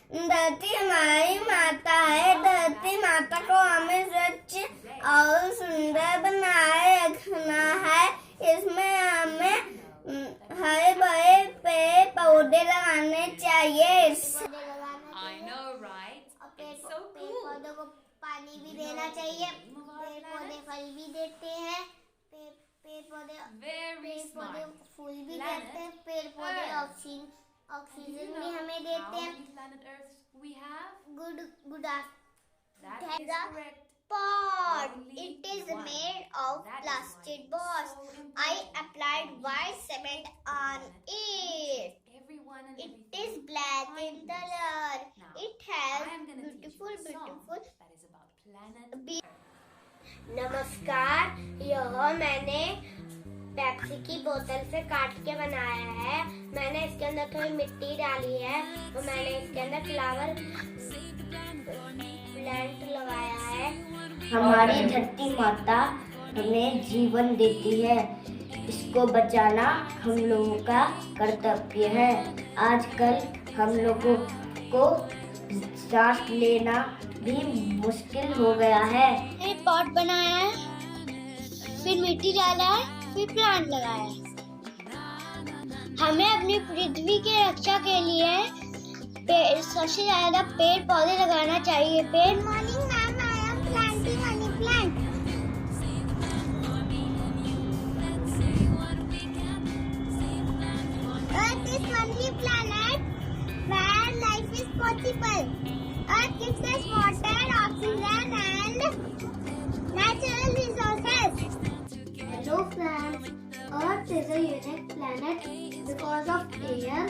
धरती हमारी माता है। धरती माता को हमें स्वच्छ और सुंदर बनाए रखना है। इसमें हमें हरे भरे पेड़ पौधे लगाने चाहिए। I know, right? It's so पेड़ cool. पौधों को पानी भी देना चाहिए। पेड़ पौधे फल भी देते हैं। पेड़ पौधे Very smart. फूल भी Planet देते हैं। पेड़ पौधे Earth. ऑक्सीजन भी हमें देते How हैं। many planet Earths we have? Good That That is the correct. pot. Only It is one. made of That is plastic why balls. it's so I important applied that white you cement the on planet it. Everyone and It everything is black in behind this. color. Now, It has I am going to teach you a song beautiful. that is about planet Earth. नमस्कार, यह मैंने Pepsi की बोतल से काट के बनाया है। मैंने इसके अंदर थोड़ी मिट्टी डाली है और मैंने इसके अंदर फ्लावर प्लांट लगाया है। हमारी धरती माता हमें जीवन देती है। इसको बचाना हम लोगों का कर्तव्य है। आजकल हम लोगों को सांस लेना भी मुश्किल हो गया है। एक पॉट बनाया है, फिर मिट्टी डाला है, फिर प्लांट लगाया है। हमें अपनी पृथ्वी की रक्षा के लिए सबसे ज्यादा पेड़ पौधे लगाना चाहिए। पेड़ morning ma'am, I am planting money plant. Earth is only planet where life is possible. Earth gives us water, oxygen and natural resources. Hello friends, Earth is a unique planet because of air,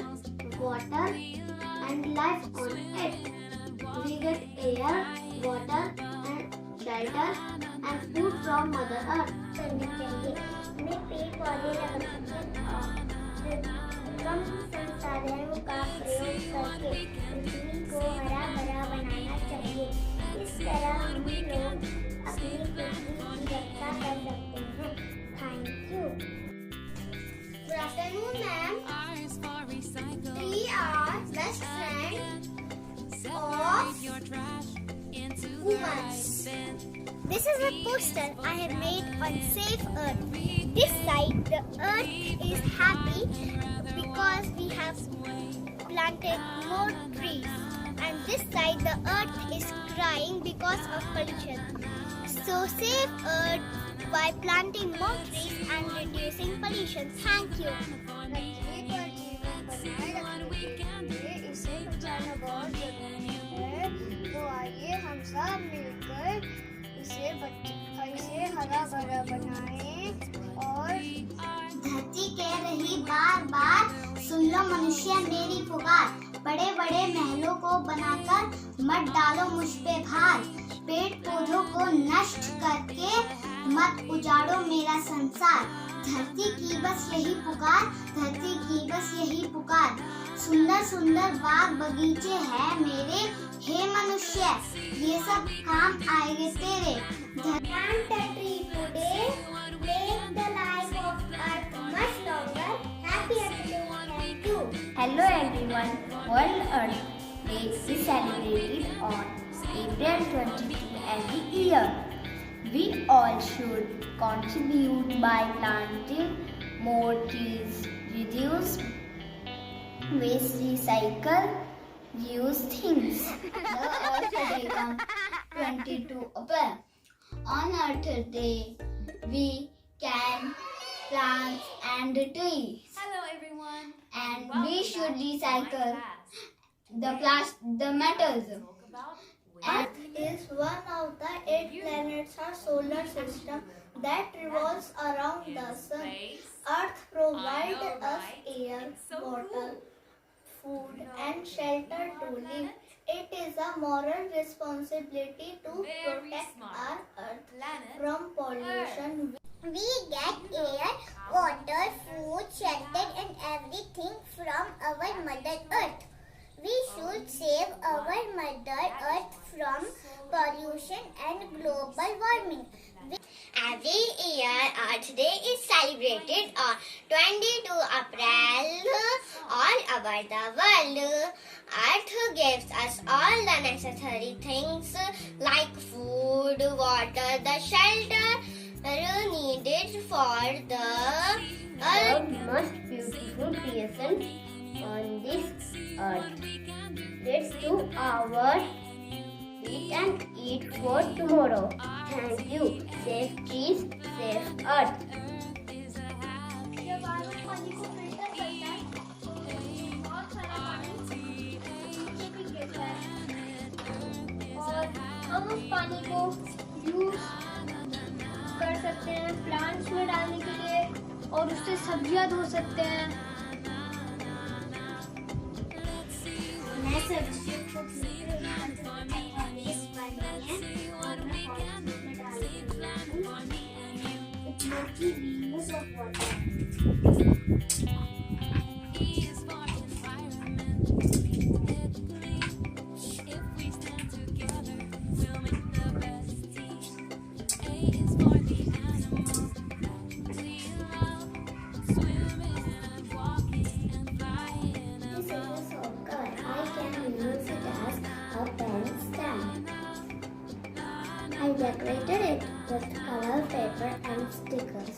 water and life on it. We get air, water and shelter and food from Mother Earth. हमें पेड़ पौधे लगाने और कम संसाधनों का प्रयोग करके पृथ्वी को हरा भरा बनाना चाहिए। इस तरह हम लोग अपनी पृथ्वी की रक्षा कर सकते हैं। Thank you. Good afternoon ma'am. We are best friends of humans. This is a poster I have made on Save Earth. This side, the earth is happy because we have planted more trees. And this side, the earth is crying because of pollution. So save earth by planting more trees and reducing pollution. Thank you. इसे बचाना बहुत जरूरी है। तो आइए हम सब मिलकर इसे हरा भरा बनाएं। और धरती कह रही बार बार, सुन लो मनुष्य मेरी पुकार। बड़े बड़े महलों को बनाकर मत डालो मुझ पे भार। पेड़ पौधों को नष्ट करके मत उजाड़ो मेरा संसार। धरती की बस यही पुकार, धरती की बस यही पुकार। सुंदर सुंदर बाग बगीचे हैं मेरे, हे मनुष्य ये सब काम आएंगे तेरे। Plant a tree today, make the life of earth much longer. Happy Earth Day, thank you. Hello everyone, World Earth Day is celebrated on April 22 every year. We all should contribute by planting more trees, reduce waste, recycle, use things. The Earth Day comes 22 April. On Earth Day, we can plant and trees. Hello everyone. And Welcome we should back to my recycle class. the metals. Talk about Earth is one of the 8 planets of solar system that revolves around the sun. space. Earth provides I know, us right? air, It's so water, cool. food and shelter to live. It is a moral responsibility to Very protect smart. our Earth Planet from pollution. We get air, water, food, shelter and everything from our Mother Earth. We should save our Mother Earth from pollution and global warming. Every year Earth Day is celebrated on 22 April all over the world. Earth gives us all the necessary things like food, water, the shelter needed for the most beautiful creation on this earth. Let's do our eat and eat for tomorrow. Thank you. Safe trees, safe earth. जब आलू पानी को filter करता है तो बहुत सारा पानी नीचे भी गिरता है और हम उस पानी को यूज कर सकते हैं प्लांट्स में डालने के लिए और उससे सब्जियां धो सकते हैं। मैं सब्जियों को वेस्ट पानी है और मैं पॉलिथीन में डाल देती हूँ जो कि reuse of water. I decorated it with color paper and stickers.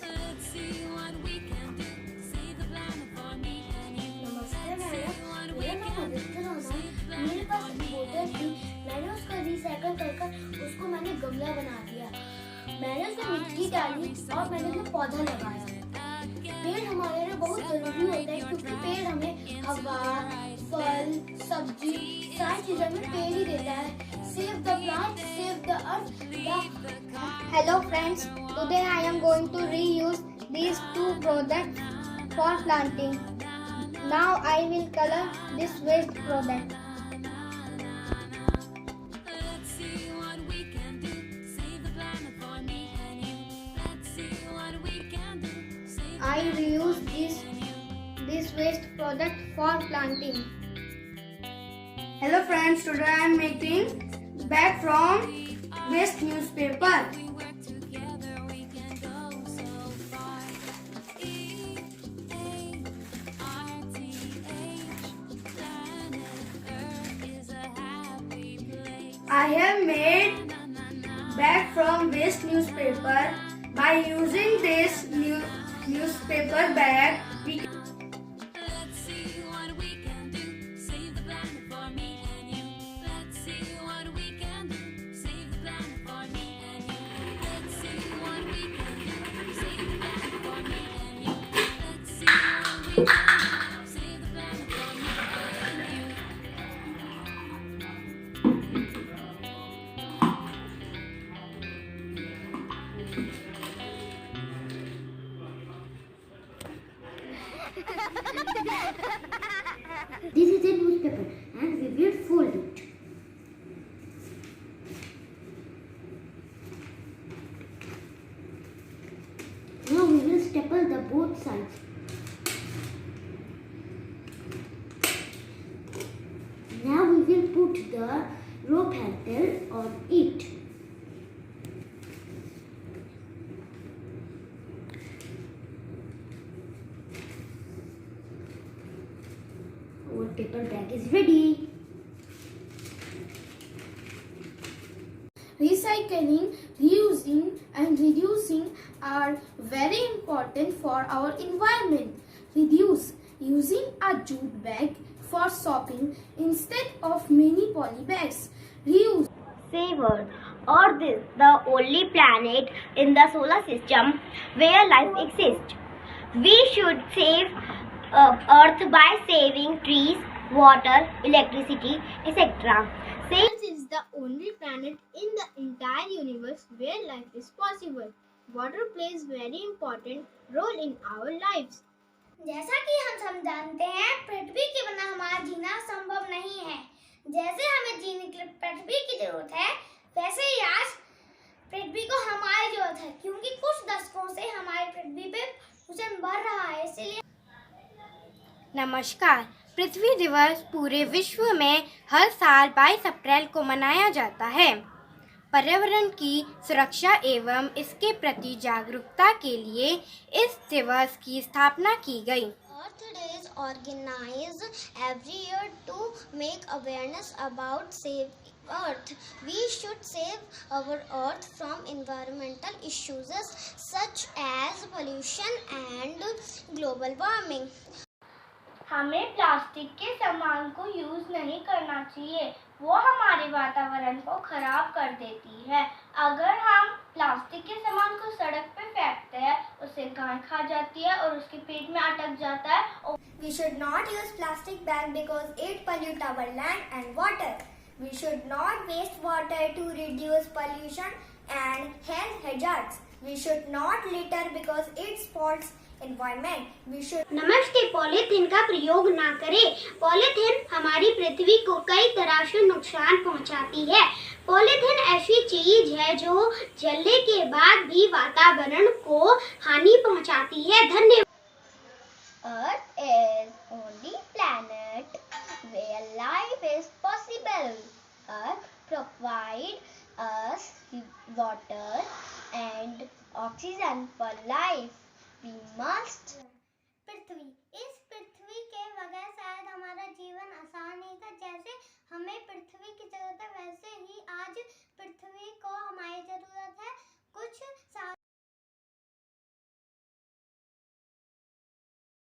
नमस्ते मैडम, मेरा नाम आदित्य राणा है। मेरे पास एक बोतल थी, मैंने उसको रिसाइकल कर उसको मैंने गमला बना दिया। मैंने उसमें मिट्टी डाली और मैंने उसमें पौधा लगाया। पेड़ हमारे लिए बहुत जरूरी होता है क्योंकि पेड़ हमें हवा, फल, सब्जी सारी चीजें में पेड़ ही देता है। Save the plant, save the earth. Hello friends, today I am going to reuse these two products for planting. Now I will color this waste product. I reuse this waste product for planting. Hello friends, today I am making bag from waste newspaper. I have made bag from waste newspaper. By using this newspaper bag, we can This is a newspaper and we will fold it. Now we will staple the both sides. Now we will put the rope handle on it. Our paper bag is ready. Recycling, reusing and reducing are very important for our environment. Reduce using a jute bag for shopping instead of many poly bags. Reuse. Save Earth. Earth is the only planet in the solar system where life exists. We should save Earth by saving trees, water, electricity, etc. Earth is the only planet in the entire universe where life is possible. Water plays very important role in our lives. जैसा कि हम सब जानते हैं, पृथ्वी के बिना हमारा जीना संभव नहीं है। जैसे हमें जीने के लिए पृथ्वी की जरूरत है, वैसे ही आज पृथ्वी को हमारी जरूरत है, क्योंकि कुछ दशकों से हमारी पृथ्वी पे प्रदूषण बढ़ रहा है। इसलिए नमस्कार। पृथ्वी दिवस पूरे विश्व में हर साल 22 अप्रैल को मनाया जाता है। पर्यावरण की सुरक्षा एवं इसके प्रति जागरूकता के लिए इस दिवस की स्थापना की गई। Earth Day is organize every year to make awareness about Save Earth. We should save our earth from environmental issues such as pollution and global warming. हमें प्लास्टिक के सामान को यूज नहीं करना चाहिए, वो हमारे वातावरण को खराब कर देती है। अगर हम प्लास्टिक के सामान को सड़क पे फेंकते हैं, उसे गाय खा जाती है और उसके पेट में अटक जाता है। We should not use plastic bag because it pollute our land and water. We should not waste water to reduce pollution and health hazards. We should not litter because it spoils environment. We should नमस्ते, polythene का प्रयोग ना करें। Polythene हमारी पृथ्वी को कई तरह से नुकसान पहुंचाती है। पॉलीथीन ऐसी चीज है जो जलने के बाद भी वातावरण को हानि पहुंचाती है। धन्यवाद। Earth is only planet where life is possible. Earth provides us water and oxygen for life. We must